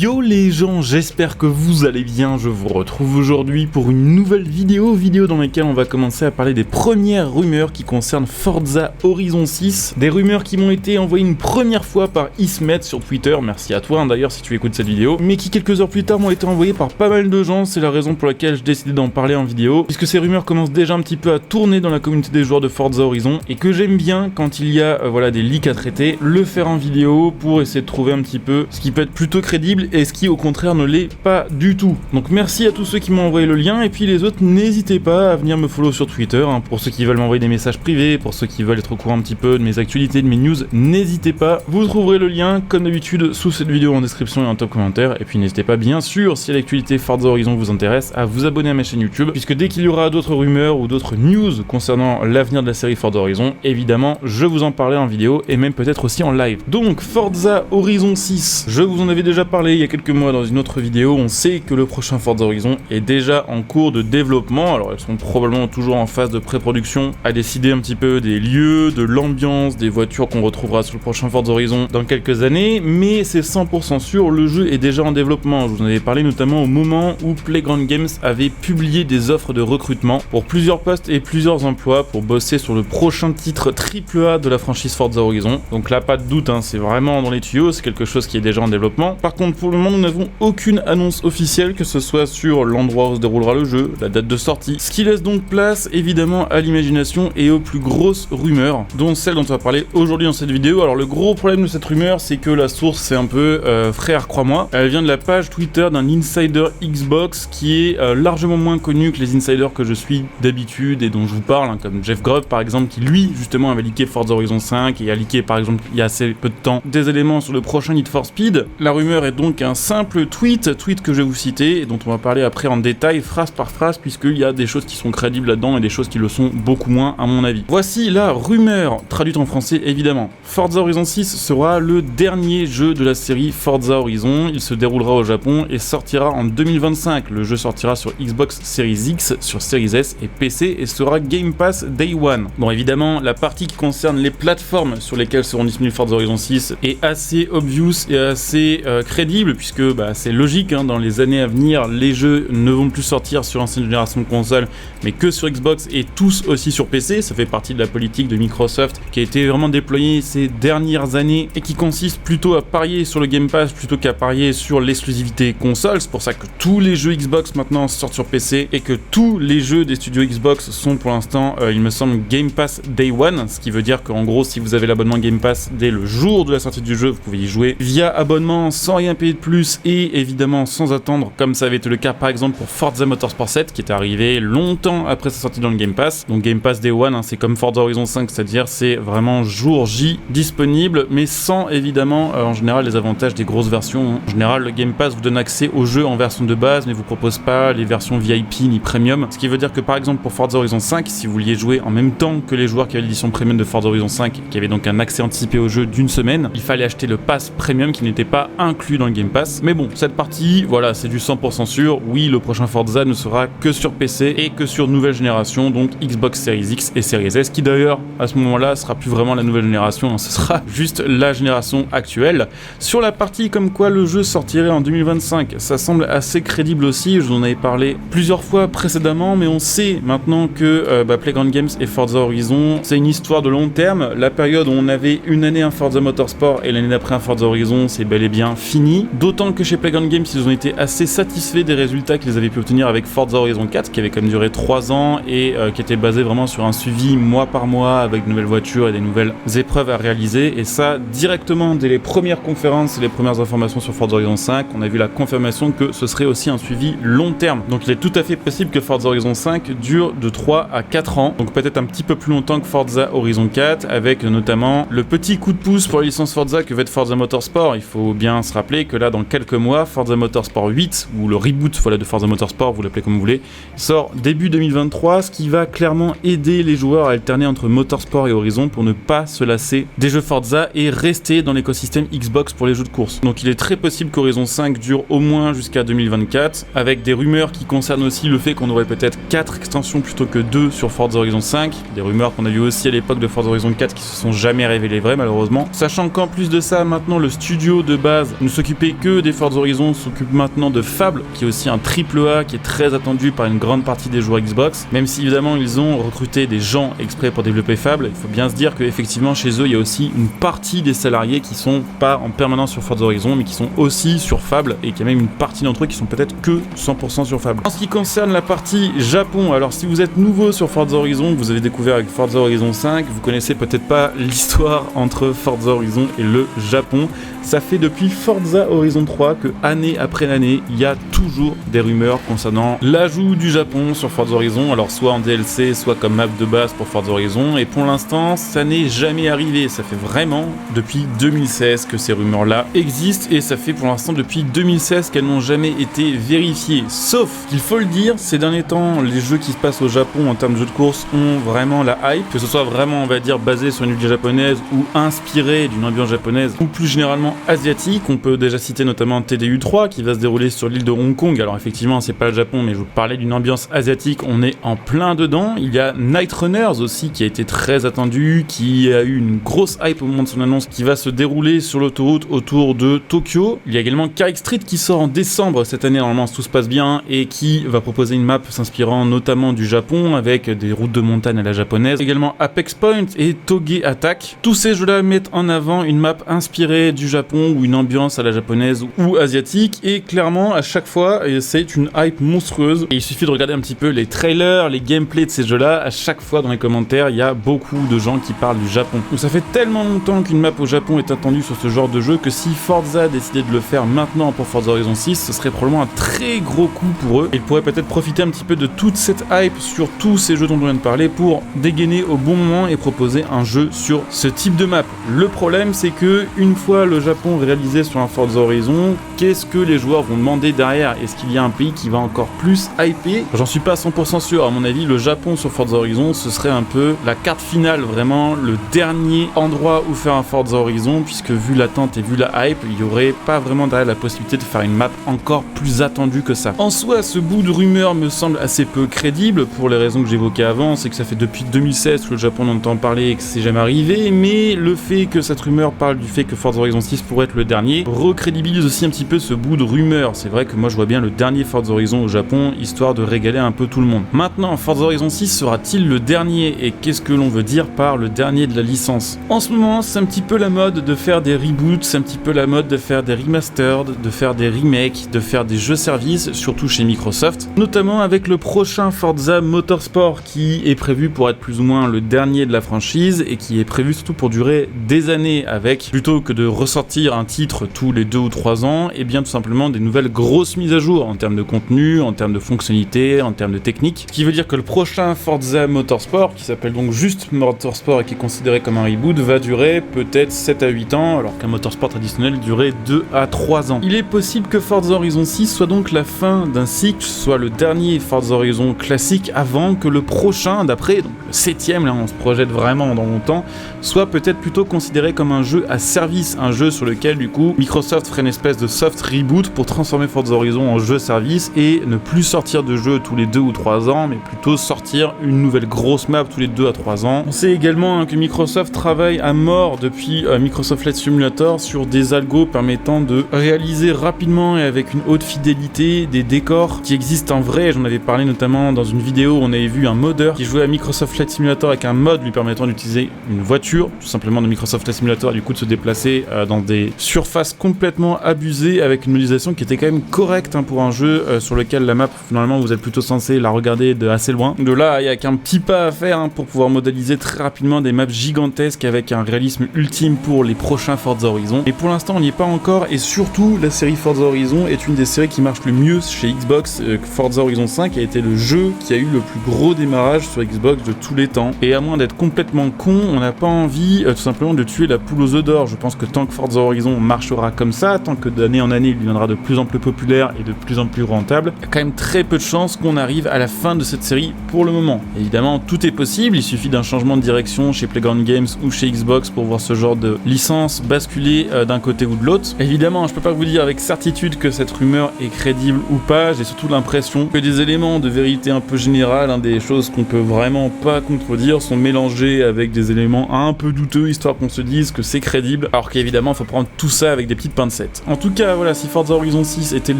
Yo les gens, j'espère que vous allez bien, je vous retrouve aujourd'hui pour une nouvelle vidéo dans laquelle on va commencer à parler des premières rumeurs qui concernent Forza Horizon 6, des rumeurs qui m'ont été envoyées une première fois par Ismet sur Twitter, merci à toi d'ailleurs si tu écoutes cette vidéo, mais qui quelques heures plus tard m'ont été envoyées par pas mal de gens, c'est la raison pour laquelle je décidé d'en parler en vidéo, puisque ces rumeurs commencent déjà un petit peu à tourner dans la communauté des joueurs de Forza Horizon, et que j'aime bien quand il y a des leaks à traiter, le faire en vidéo pour essayer de trouver un petit peu ce qui peut être plutôt crédible et ce qui au contraire ne l'est pas du tout. Donc merci à tous ceux qui m'ont envoyé le lien, et puis les autres n'hésitez pas à venir me follow sur Twitter, pour ceux qui veulent m'envoyer des messages privés, pour ceux qui veulent être au courant un petit peu de mes actualités, de mes news, n'hésitez pas, vous trouverez le lien comme d'habitude sous cette vidéo en description et en top commentaire, et puis n'hésitez pas bien sûr si l'actualité Forza Horizon vous intéresse à vous abonner à ma chaîne YouTube, puisque dès qu'il y aura d'autres rumeurs ou d'autres news concernant l'avenir de la série Forza Horizon, évidemment je vous en parlerai en vidéo et même peut-être aussi en live. Donc Forza Horizon 6, je vous en avais déjà parlé il y a quelques mois dans une autre vidéo, on sait que le prochain Forza Horizon est déjà en cours de développement, alors ils sont probablement toujours en phase de pré-production, à décider un petit peu des lieux, de l'ambiance, des voitures qu'on retrouvera sur le prochain Forza Horizon dans quelques années, mais c'est 100% sûr, le jeu est déjà en développement. Je vous en avais parlé notamment au moment où Playground Games avait publié des offres de recrutement pour plusieurs postes et plusieurs emplois pour bosser sur le prochain titre AAA de la franchise Forza Horizon. Donc là pas de doute, c'est vraiment dans les tuyaux, c'est quelque chose qui est déjà en développement. Par contre pour le moment nous n'avons aucune annonce officielle, que ce soit sur l'endroit où se déroulera le jeu, la date de sortie, ce qui laisse donc place évidemment à l'imagination et aux plus grosses rumeurs, dont celle dont on va parler aujourd'hui dans cette vidéo. Alors le gros problème de cette rumeur, c'est que la source c'est un peu frère crois-moi, elle vient de la page Twitter d'un insider Xbox qui est largement moins connu que les insiders que je suis d'habitude et dont je vous parle, comme Jeff Grubb par exemple, qui lui justement avait leaké Forza Horizon 5 et a leaké par exemple il y a assez peu de temps des éléments sur le prochain Need for Speed. La rumeur est donc un simple tweet que je vais vous citer et dont on va parler après en détail, phrase par phrase, puisqu'il y a des choses qui sont crédibles là-dedans et des choses qui le sont beaucoup moins à mon avis. Voici la rumeur, traduite en français évidemment. Forza Horizon 6 sera le dernier jeu de la série Forza Horizon, il se déroulera au Japon et sortira en 2025. Le jeu sortira sur Xbox Series X, sur Series S et PC et sera Game Pass Day One. Bon évidemment, la partie qui concerne les plateformes sur lesquelles seront disponibles Forza Horizon 6 est assez obvious et assez crédible, puisque c'est logique, dans les années à venir, les jeux ne vont plus sortir sur ancienne génération de consoles, mais que sur Xbox et tous aussi sur PC. Ça fait partie de la politique de Microsoft qui a été vraiment déployée ces dernières années et qui consiste plutôt à parier sur le Game Pass plutôt qu'à parier sur l'exclusivité console. C'est pour ça que tous les jeux Xbox maintenant sortent sur PC et que tous les jeux des studios Xbox sont pour l'instant, il me semble, Game Pass Day One, ce qui veut dire qu'en gros, si vous avez l'abonnement Game Pass dès le jour de la sortie du jeu, vous pouvez y jouer via abonnement sans rien payer de plus et évidemment sans attendre, comme ça avait été le cas par exemple pour Forza Motorsport 7 qui est arrivé longtemps après sa sortie dans le Game Pass. Donc Game Pass Day One, c'est comme Forza Horizon 5, c'est-à-dire c'est vraiment jour J disponible, mais sans évidemment en général les avantages des grosses versions. En général le Game Pass vous donne accès au jeu en version de base mais vous propose pas les versions VIP ni Premium, ce qui veut dire que par exemple pour Forza Horizon 5, si vous vouliez jouer en même temps que les joueurs qui avaient l'édition Premium de Forza Horizon 5, qui avaient donc un accès anticipé au jeu d'une semaine, il fallait acheter le Pass Premium qui n'était pas inclus dans le Game Pass. Mais bon, cette partie, voilà, c'est du 100% sûr. Oui, le prochain Forza ne sera que sur PC et que sur nouvelle génération, donc Xbox Series X et Series S, qui d'ailleurs, à ce moment-là, sera plus vraiment la nouvelle génération, ce sera juste la génération actuelle. Sur la partie comme quoi le jeu sortirait en 2025, ça semble assez crédible aussi, je vous en avais parlé plusieurs fois précédemment, mais on sait maintenant que Playground Games et Forza Horizon, c'est une histoire de long terme. La période où on avait une année un Forza Motorsport et l'année d'après un Forza Horizon, c'est bel et bien fini. D'autant que chez Playground Games, ils ont été assez satisfaits des résultats qu'ils avaient pu obtenir avec Forza Horizon 4, qui avait quand même duré 3 ans et qui était basé vraiment sur un suivi mois par mois avec de nouvelles voitures et des nouvelles épreuves à réaliser. Et ça, directement dès les premières conférences et les premières informations sur Forza Horizon 5, on a vu la confirmation que ce serait aussi un suivi long terme. Donc il est tout à fait possible que Forza Horizon 5 dure de 3 à 4 ans, donc peut-être un petit peu plus longtemps que Forza Horizon 4, avec notamment le petit coup de pouce pour la licence Forza que va être Forza Motorsport. Il faut bien se rappeler que là, dans quelques mois, Forza Motorsport 8, ou le reboot de Forza Motorsport, vous l'appelez comme vous voulez, sort début 2023, ce qui va clairement aider les joueurs à alterner entre Motorsport et Horizon pour ne pas se lasser des jeux Forza et rester dans l'écosystème Xbox pour les jeux de course. Donc il est très possible qu'Horizon 5 dure au moins jusqu'à 2024, avec des rumeurs qui concernent aussi le fait qu'on aurait peut-être 4 extensions plutôt que 2 sur Forza Horizon 5, des rumeurs qu'on a vues aussi à l'époque de Forza Horizon 4 qui se sont jamais révélées vraies malheureusement. Sachant qu'en plus de ça, maintenant le studio de base ne s'occupe s'occuper que des Forza Horizon s'occupe maintenant de Fable, qui est aussi un AAA qui est très attendu par une grande partie des joueurs Xbox. Même si évidemment ils ont recruté des gens exprès pour développer Fable, il faut bien se dire qu'effectivement chez eux il y a aussi une partie des salariés qui sont pas en permanence sur Forza Horizon, mais qui sont aussi sur Fable, et qu'il y a même une partie d'entre eux qui sont peut-être que 100% sur Fable. En ce qui concerne la partie Japon, alors si vous êtes nouveau sur Forza Horizon, que vous avez découvert avec Forza Horizon 5, vous connaissez peut-être pas l'histoire entre Forza Horizon et le Japon. Ça fait depuis Forza Horizon 3 que année après année, il y a toujours des rumeurs concernant l'ajout du Japon sur Forza Horizon, alors soit en DLC, soit comme map de base pour Forza Horizon, et pour l'instant, ça n'est jamais arrivé. Ça fait vraiment depuis 2016 que ces rumeurs-là existent, et ça fait pour l'instant depuis 2016 qu'elles n'ont jamais été vérifiées. Sauf qu'il faut le dire, ces derniers temps, les jeux qui se passent au Japon en termes de jeux de course ont vraiment la hype, que ce soit vraiment, on va dire, basé sur une culture japonaise ou inspiré d'une ambiance japonaise, ou plus généralement asiatique. On peut déjà citer notamment TDU 3 qui va se dérouler sur l'île de Hong Kong. Alors effectivement c'est pas le Japon, mais je vous parlais d'une ambiance asiatique, on est en plein dedans. Il y a Night Runners aussi qui a été très attendu, qui a eu une grosse hype au moment de son annonce, qui va se dérouler sur l'autoroute autour de Tokyo. Il y a également Kaik Street qui sort en décembre cette année, normalement si tout se passe bien, et qui va proposer une map s'inspirant notamment du Japon avec des routes de montagne à la japonaise. Également Apex Point et Toge Attack. Tous ces jeux là mettent en avant une map inspirée du Japon ou une ambiance à la japonaise ou asiatique, et clairement à chaque fois c'est une hype monstrueuse, et il suffit de regarder un petit peu les trailers, les gameplays de ces jeux là, à chaque fois dans les commentaires il y a beaucoup de gens qui parlent du Japon. Donc ça fait tellement longtemps qu'une map au Japon est attendue sur ce genre de jeu que si Forza décidait de le faire maintenant pour Forza Horizon 6, ce serait probablement un très gros coup pour eux. Ils pourraient peut-être profiter un petit peu de toute cette hype sur tous ces jeux dont on vient de parler pour dégainer au bon moment et proposer un jeu sur ce type de map. Le problème c'est que une fois le Japon réalisé sur un Forza Horizon, qu'est-ce que les joueurs vont demander derrière? Est-ce qu'il y a un pays qui va encore plus hyper? J'en suis pas 100% sûr. À mon avis, le Japon sur Forza Horizon, ce serait un peu la carte finale, vraiment le dernier endroit où faire un Forza Horizon, puisque vu l'attente et vu la hype, il y aurait pas vraiment derrière la possibilité de faire une map encore plus attendue que ça. En soi, ce bout de rumeur me semble assez peu crédible pour les raisons que j'évoquais avant, c'est que ça fait depuis 2016 que le Japon entend parler et que c'est jamais arrivé, mais le fait que cette rumeur parle du fait que Forza Horizon 6 pourrait être le dernier recrédibilise aussi un petit peu ce bout de rumeur. C'est vrai que moi je vois bien le dernier Forza Horizon au Japon, histoire de régaler un peu tout le monde. Maintenant, Forza Horizon 6 sera-t-il le dernier, et qu'est-ce que l'on veut dire par le dernier de la licence? En ce moment, c'est un petit peu la mode de faire des reboots, c'est un petit peu la mode de faire des remastered, de faire des remakes, de faire des jeux services, surtout chez Microsoft, notamment avec le prochain Forza Motorsport qui est prévu pour être plus ou moins le dernier de la franchise, et qui est prévu surtout pour durer des années, avec, plutôt que de ressortir un titre tous les 2 ou 3 ans, et bien tout simplement des nouvelles grosses mises à jour en termes de contenu, en termes de fonctionnalités, en termes de technique. Ce qui veut dire que le prochain Forza Motorsport, qui s'appelle donc juste Motorsport et qui est considéré comme un reboot, va durer peut-être 7 à 8 ans, alors qu'un Motorsport traditionnel durait 2 à 3 ans. Il est possible que Forza Horizon 6 soit donc la fin d'un cycle, soit le dernier Forza Horizon classique, avant que le prochain, d'après donc le 7ème, là on se projette vraiment dans longtemps, soit peut-être plutôt considéré comme un jeu à service, un jeu sur lequel du coup Microsoft ferait une espèce de soft reboot pour transformer Forza Horizon en jeu service et ne plus sortir de jeu tous les 2 ou 3 ans, mais plutôt sortir une nouvelle grosse map tous les 2 à 3 ans. On sait également que Microsoft travaille à mort depuis Microsoft Flight Simulator sur des algos permettant de réaliser rapidement et avec une haute fidélité des décors qui existent en vrai. J'en avais parlé notamment dans une vidéo où on avait vu un modeur qui jouait à Microsoft Flight Simulator avec un mod lui permettant d'utiliser une voiture tout simplement de Microsoft Flight Simulator et du coup de se déplacer dans des surfaces complètement abusées avec une modélisation qui était quand même correcte pour un jeu sur lequel la map finalement vous êtes plutôt censé la regarder de assez loin. De là, il y a qu'un petit pas à faire pour pouvoir modéliser très rapidement des maps gigantesques avec un réalisme ultime pour les prochains Forza Horizon. Et pour l'instant, on n'y est pas encore, et surtout la série Forza Horizon est une des séries qui marche le mieux chez Xbox. Forza Horizon 5 a été le jeu qui a eu le plus gros démarrage sur Xbox de tous les temps. Et à moins d'être complètement con, on n'a pas envie tout simplement de tuer la poule aux œufs d'or. Je pense que tant que Forza Horizon marchera comme ça, tant que d'année en année il deviendra de plus en plus populaire et de plus en plus rentable, il y a quand même très peu de chances qu'on arrive à la fin de cette série pour le moment. Évidemment, tout est possible, il suffit d'un changement de direction chez Playground Games ou chez Xbox pour voir ce genre de licence basculer d'un côté ou de l'autre. Évidemment, je peux pas vous dire avec certitude que cette rumeur est crédible ou pas, j'ai surtout l'impression que des éléments de vérité un peu générale, des choses qu'on peut vraiment pas contredire, sont mélangés avec des éléments un peu douteux, histoire qu'on se dise que c'est crédible, alors qu'évidemment, faut faut prendre tout ça avec des petites pincettes. En tout cas, voilà, si Forza Horizon 6 était le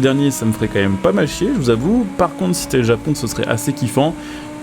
dernier, ça me ferait quand même pas mal chier, je vous avoue. Par contre, si c'était le Japon, ce serait assez kiffant.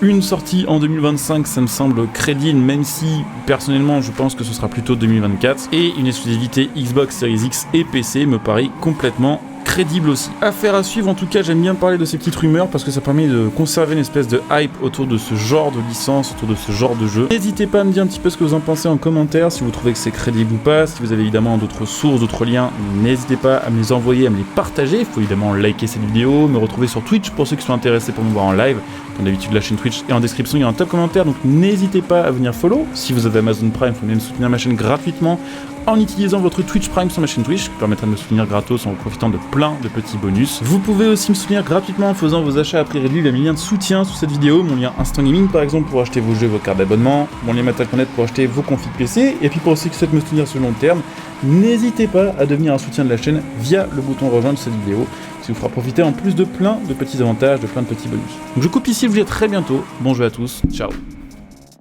Une sortie en 2025, ça me semble crédible, même si, personnellement, je pense que ce sera plutôt 2024. Et une exclusivité Xbox Series X et PC me paraît complètement crédible aussi. Affaire à suivre, en tout cas, j'aime bien parler de ces petites rumeurs parce que ça permet de conserver une espèce de hype autour de ce genre de licence, autour de ce genre de jeu. N'hésitez pas à me dire un petit peu ce que vous en pensez en commentaire, si vous trouvez que c'est crédible ou pas. Si vous avez évidemment d'autres sources, d'autres liens, n'hésitez pas à me les envoyer, à me les partager. Il faut évidemment liker cette vidéo, me retrouver sur Twitch pour ceux qui sont intéressés pour me voir en live. Comme d'habitude, la chaîne Twitch est en description, il y a un top commentaire, donc n'hésitez pas à venir follow. Si vous avez Amazon Prime, vous pouvez même soutenir ma chaîne gratuitement en utilisant votre Twitch Prime sur ma chaîne Twitch, qui permettra de me soutenir gratos en profitant de plein de petits bonus. Vous pouvez aussi me soutenir gratuitement en faisant vos achats à prix réduit via mes liens de soutien sous cette vidéo, mon lien Instant Gaming par exemple pour acheter vos jeux, vos cartes d'abonnement, mon lien Matal.net pour acheter vos configs PC, et puis pour ceux qui souhaitent me soutenir sur le long terme, n'hésitez pas à devenir un soutien de la chaîne via le bouton rejoindre de cette vidéo, ce qui vous fera profiter en plus de plein de petits avantages, de plein de petits bonus. Donc je coupe ici, je vous dis à très bientôt, bon jeu à tous, ciao.